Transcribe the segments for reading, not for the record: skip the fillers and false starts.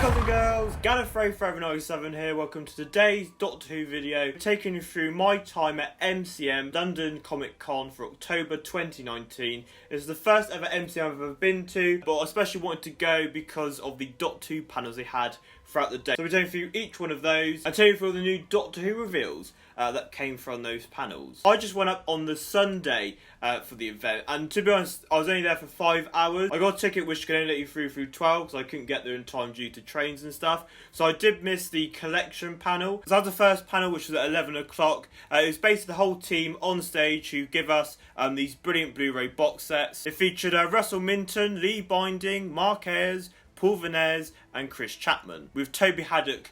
guys and girls, Gallifrey Forever 97 here. Welcome to today's Doctor Who video, taking you through my time at MCM, London Comic Con for October 2019. It's the first ever MCM I've ever been to, but I especially wanted to go because of the Doctor Who panels they had throughout the day. So we're going through each one of those and tell you through all the new Doctor Who reveals that came from those panels. I just went up on the Sunday for the event, and to be honest, I was only there for 5 hours. I got a ticket which could only let you through 12 because I couldn't get there in time due to trains and stuff. So I did miss the collection panel. So I had the first panel, which was at 11 o'clock. It was basically the whole team on stage who give us these brilliant Blu-ray box sets. It featured Russell Minton, Lee Binding, Mark Ayres, Paul Vanez and Chris Chapman, with Toby Haddock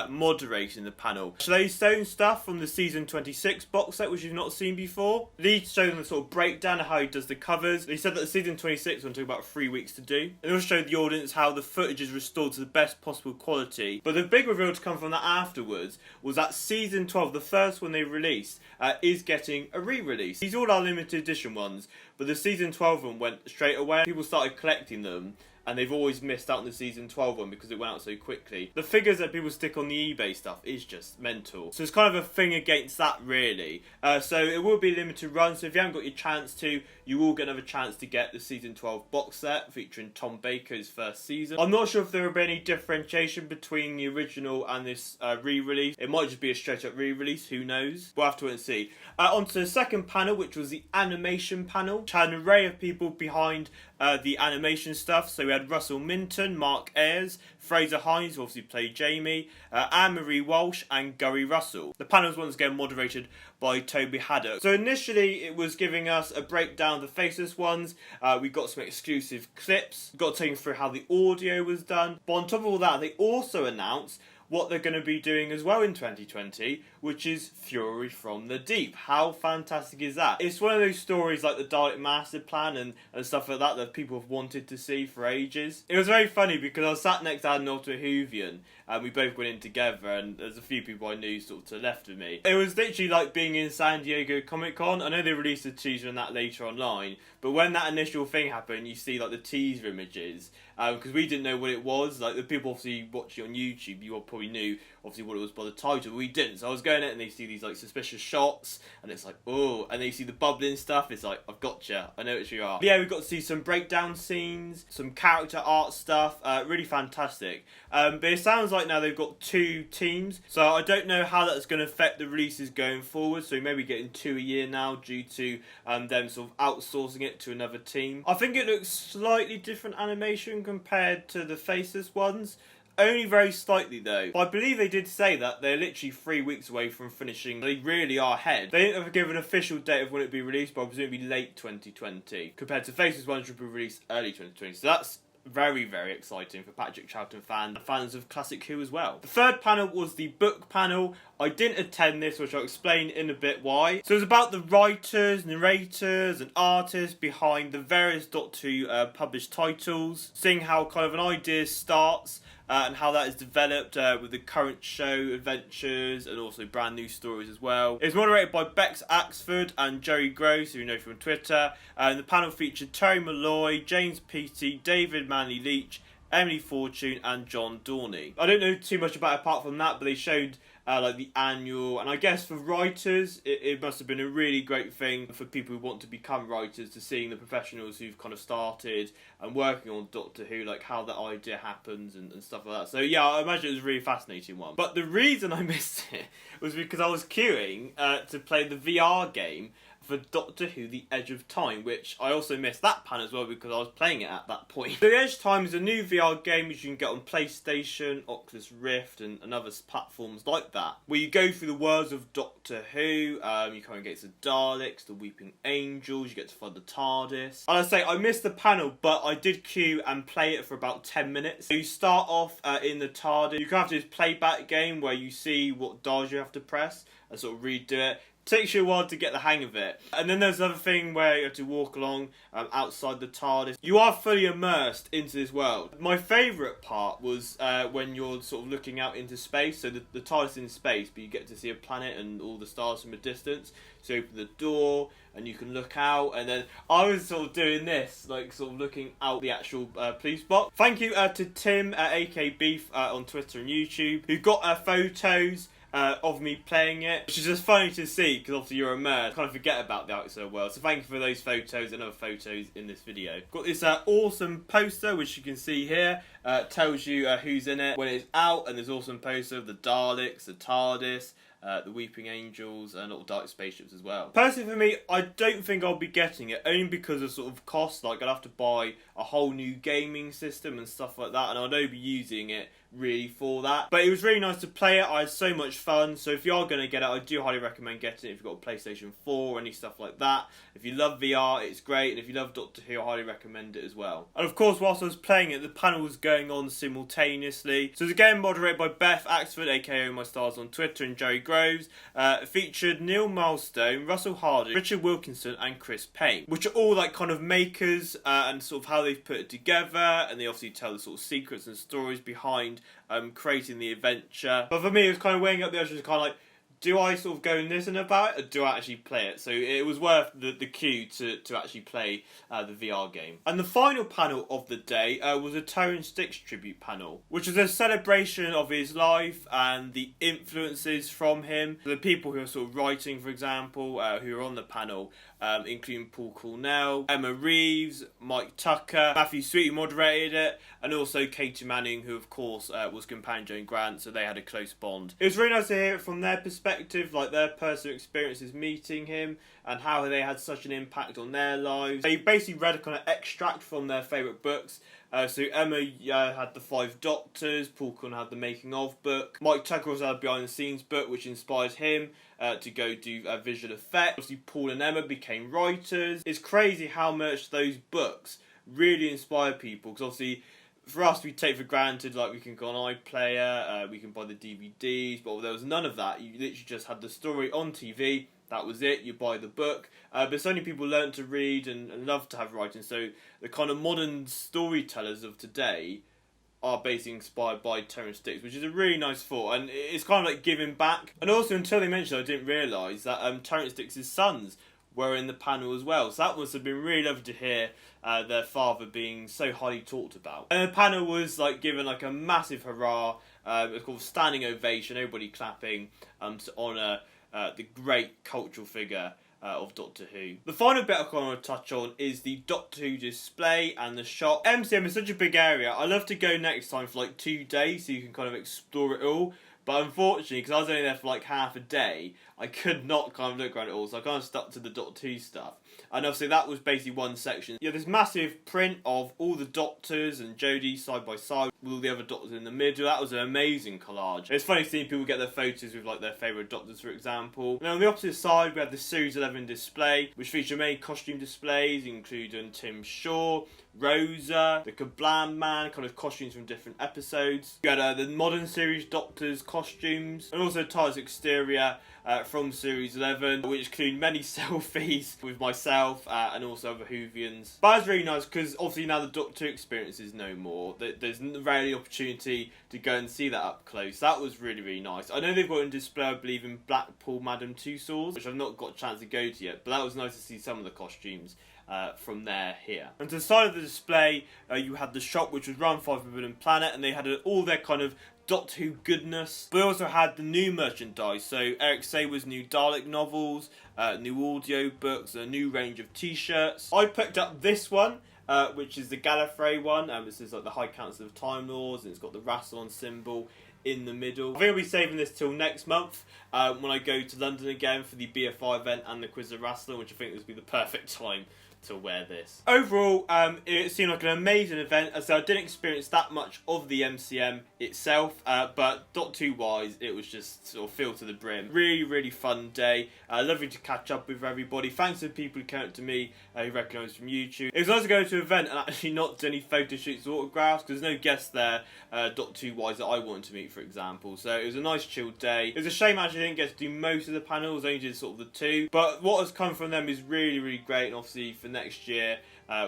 moderating the panel. So they showed stuff from the season 26 box set which you've not seen before. Lee showed them the sort of breakdown of how he does the covers. He said that the season 26 one took about 3 weeks to do. It also showed the audience how the footage is restored to the best possible quality. But the big reveal to come from that afterwards was that season 12, the first one they released, is getting a re-release. These all are limited edition ones, but the season 12 one went straight away. People started collecting them, and they've always missed out on the season 12 one because it went out so quickly. The figures that people stick on the eBay stuff is just mental. So it's kind of a thing against that, really. So it will be a limited run, so if you haven't got your chance to, you will get another chance to get the season 12 box set featuring Tom Baker's first season. I'm not sure if there will be any differentiation between the original and this re-release. It might just be a straight up re-release, who knows? We'll have to wait and see. On to the second panel, which was the animation panel, which had an array of people behind the animation stuff. So we had Russell Minton, Mark Ayres, Fraser Hines, who obviously played Jamie, Anne-Marie Walsh and Gary Russell. The panel was once again moderated by Toby Haddock. So initially it was giving us a breakdown of the faceless ones. We got some exclusive clips. We got to take you through how the audio was done. But on top of all that, they also announced what they're going to be doing as well in 2020, which is Fury from the Deep. How fantastic is that? It's one of those stories like the Dalek Master Plan and stuff like that people have wanted to see for ages. It was very funny because I was sat next to an Ultra Whovian and we both went in together, and there's a few people I knew sort of to the left of me. It was literally like being in San Diego Comic Con. I know they released a teaser on that later online, but when that initial thing happened, you see like the teaser images, because we didn't know what it was. Like the people obviously watching on YouTube, you all probably knew obviously what it was by the title, but we didn't. So I was going in and they see these like suspicious shots, and it's like, oh, and they see the bubbling stuff, it's like, I've gotcha, I know what you are. But yeah, we got to see some breakdown scenes, some character art stuff, really fantastic. But it sounds like now they've got 2 teams, so I don't know how that's going to affect the releases going forward. So maybe getting 2 a year now due to them sort of outsourcing it to another team. I think it looks slightly different animation compared to the faceless ones. Only very slightly though. But I believe they did say that they're literally 3 weeks away from finishing. They really are ahead. They didn't ever give an official date of when it would be released, but I presume it would be late 2020. Compared to Faceless ones, which will be released early 2020. So that's very, very exciting for Patrick Troughton fans of Classic Who as well. The third panel was the book panel. I didn't attend this, which I'll explain in a bit why. So it was about the writers, narrators and artists behind the various Doctor Who published titles, seeing how kind of an idea starts and how that is developed with the current show adventures and also brand new stories as well. It was moderated by Bex Axford and Jerry Gross, who you know from Twitter. And the panel featured Terry Malloy, James Peaty, David Manley Leach, Emily Fortune and John Dorney. I don't know too much about it apart from that, but they showed like the annual, and I guess for writers it must have been a really great thing for people who want to become writers, to seeing the professionals who've kind of started and working on Doctor Who, like how that idea happens and stuff like that. So yeah, I imagine it was a really fascinating one. But the reason I missed it was because I was queuing to play the VR game for Doctor Who The Edge of Time, which I also missed that pan as well because I was playing it at that point. The Edge of Time is a new VR game which you can get on PlayStation, Oculus Rift and other platforms like that, where you go through the worlds of Doctor Who, you come against the Daleks, the Weeping Angels, you get to find the TARDIS. And I say, I missed the panel, but I did queue and play it for about 10 minutes. So you start off in the TARDIS, you can have this playback game where you see what dials you have to press and sort of redo it. takes you a while to get the hang of it. And then there's another thing where you have to walk along outside the TARDIS. You are fully immersed into this world. My favourite part was when you're sort of looking out into space. So the TARDIS is in space, but you get to see a planet and all the stars from a distance. So you open the door and you can look out, and then I was sort of doing this, like sort of looking out the actual police box. Thank you to Tim at AK Beef on Twitter and YouTube, who got photos of me playing it, which is just funny to see because obviously you're immersed. Kind of forget about the outside world. So thank you for those photos and other photos in this video. Got this awesome poster which you can see here. Tells you who's in it when it's out, and there's also a poster of the Daleks, the TARDIS, the Weeping Angels, and little dark spaceships as well. Personally for me, I don't think I'll be getting it, only because of sort of cost. Like, I'd have to buy a whole new gaming system and stuff like that, and I'd only be using it really for that. But it was really nice to play it. I had so much fun. So if you are going to get it, I do highly recommend getting it if you've got a PlayStation 4 or any stuff like that. If you love VR, it's great, and if you love Doctor Who, I highly recommend it as well. And of course, whilst I was playing it, the panel was going on simultaneously. So it's a game moderated by Beth Axford, aka My Stars on Twitter, and Jerry Groves. It featured Neil Milestone, Russell Hardy, Richard Wilkinson, and Chris Payne, which are all like kind of makers and sort of how they've put it together, and they obviously tell the sort of secrets and stories behind creating the adventure. But for me, it was kind of weighing up the options, kind of like, do I sort of go and listen about it, or do I actually play it? So it was worth the queue to actually play the VR game. And the final panel of the day was a Terrance tribute panel, which was a celebration of his life and the influences from him. The people who are sort of writing, for example, who are on the panel, including Paul Cornell, Emma Reeves, Mike Tucker, Matthew Sweet, who moderated it, and also Katie Manning, who of course was companion Jane Grant, so they had a close bond. It was really nice to hear it from their perspective, like their personal experiences meeting him and how they had such an impact on their lives. They basically read a kind of extract from their favourite books. So Emma had the 5 Doctors, Paul Cornell had the Making of book, Mike Tucker also had a behind the scenes book which inspired him to go do visual effects. Obviously Paul and Emma became writers. It's crazy how much those books really inspire people, because obviously for us, we take for granted, like, we can go on iPlayer, we can buy the DVDs, but there was none of that. You literally just had the story on TV, that was it, you buy the book. But so many people learn to read and love to have writing, so the kind of modern storytellers of today are basically inspired by Terrance, which is a really nice thought, and it's kind of like giving back. And also, until they mentioned it, I didn't realise that Terrance sons were in the panel as well, so that must have been really lovely to hear their father being so highly talked about. And the panel was like given like a massive hurrah, of course standing ovation, everybody clapping to honour the great cultural figure of Doctor Who. The final bit I want to touch on is the Doctor Who display and the shop. MCM is such a big area. I love to go next time for like 2 days so you can kind of explore it all. But unfortunately, because I was only there for like half a day, I could not kind of look around it all, so I kind of stuck to the Doctor Who stuff. And obviously that was basically one section. Yeah, this massive print of all the Doctors and Jodie side by side with all the other Doctors in the middle. That was an amazing collage. It's funny seeing people get their photos with like their favourite Doctors, for example. Now on the opposite side, we had the Series 11 display, which featured many costume displays, including Tim Shaw, Rosa, the Kablam Man, kind of costumes from different episodes. You had the modern series Doctors costumes, and also TARDIS exterior from Series 11, which include many selfies with myself and also other Whovians. But it's really nice because obviously now the Doctor experience is no more. There's rarely opportunity to go and see that up close. That was really, really nice. I know they've got in display, I believe, in Blackpool Madame Tussauds, which I've not got a chance to go to yet, but that was nice to see some of the costumes from there here. And to the side of the display, you had the shop, which was run by Forbidden Planet, and they had all their kind of Doctor Who goodness. We also had the new merchandise, so Eric Saber's new Dalek novels, new audio books, a new range of t-shirts. I picked up this one, which is the Gallifrey one. This is like the High Council of Time Lords, and it's got the Rassilon symbol in the middle. I think I'll be saving this till next month when I go to London again for the BFI event and the Quiz of Rassilon, which I think this will be the perfect time to wear this. Overall, it seemed like an amazing event. As I didn't experience that much of the MCM itself, but Doctor Who wise, it was just sort of filled to the brim. Really, really fun day. Lovely to catch up with everybody. Thanks to the people who came up to me who recognised from YouTube. It was nice to go to an event and actually not do any photo shoots or autographs, because there's no guests there, Doctor Who wise, that I wanted to meet, for example. So it was a nice chilled day. It was a shame I actually didn't get to do most of the panels, only did sort of the 2. But what has come from them is really, really great, and obviously for next year,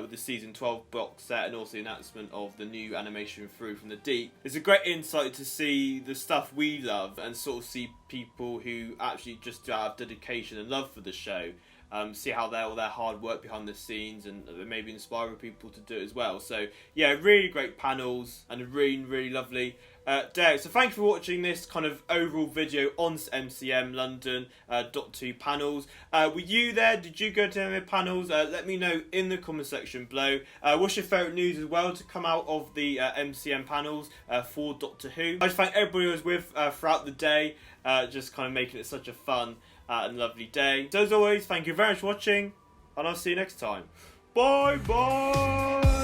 with the season 12 box set and also the announcement of the new animation Through from the Deep. It's a great insight to see the stuff we love and sort of see people who actually just have dedication and love for the show. See how all their hard work behind the scenes and maybe inspire people to do it as well. So yeah, really great panels and a really, really lovely day. So thank you for watching this kind of overall video on MCM London Doctor Who panels. Were you there? Did you go to any panels? Let me know in the comment section below. What's your favourite news as well to come out of the MCM panels for Doctor Who? I just thank everybody who was with throughout the day, just kind of making it such a fun and lovely day. So as always, thank you very much for watching, and I'll see you next time. Bye bye.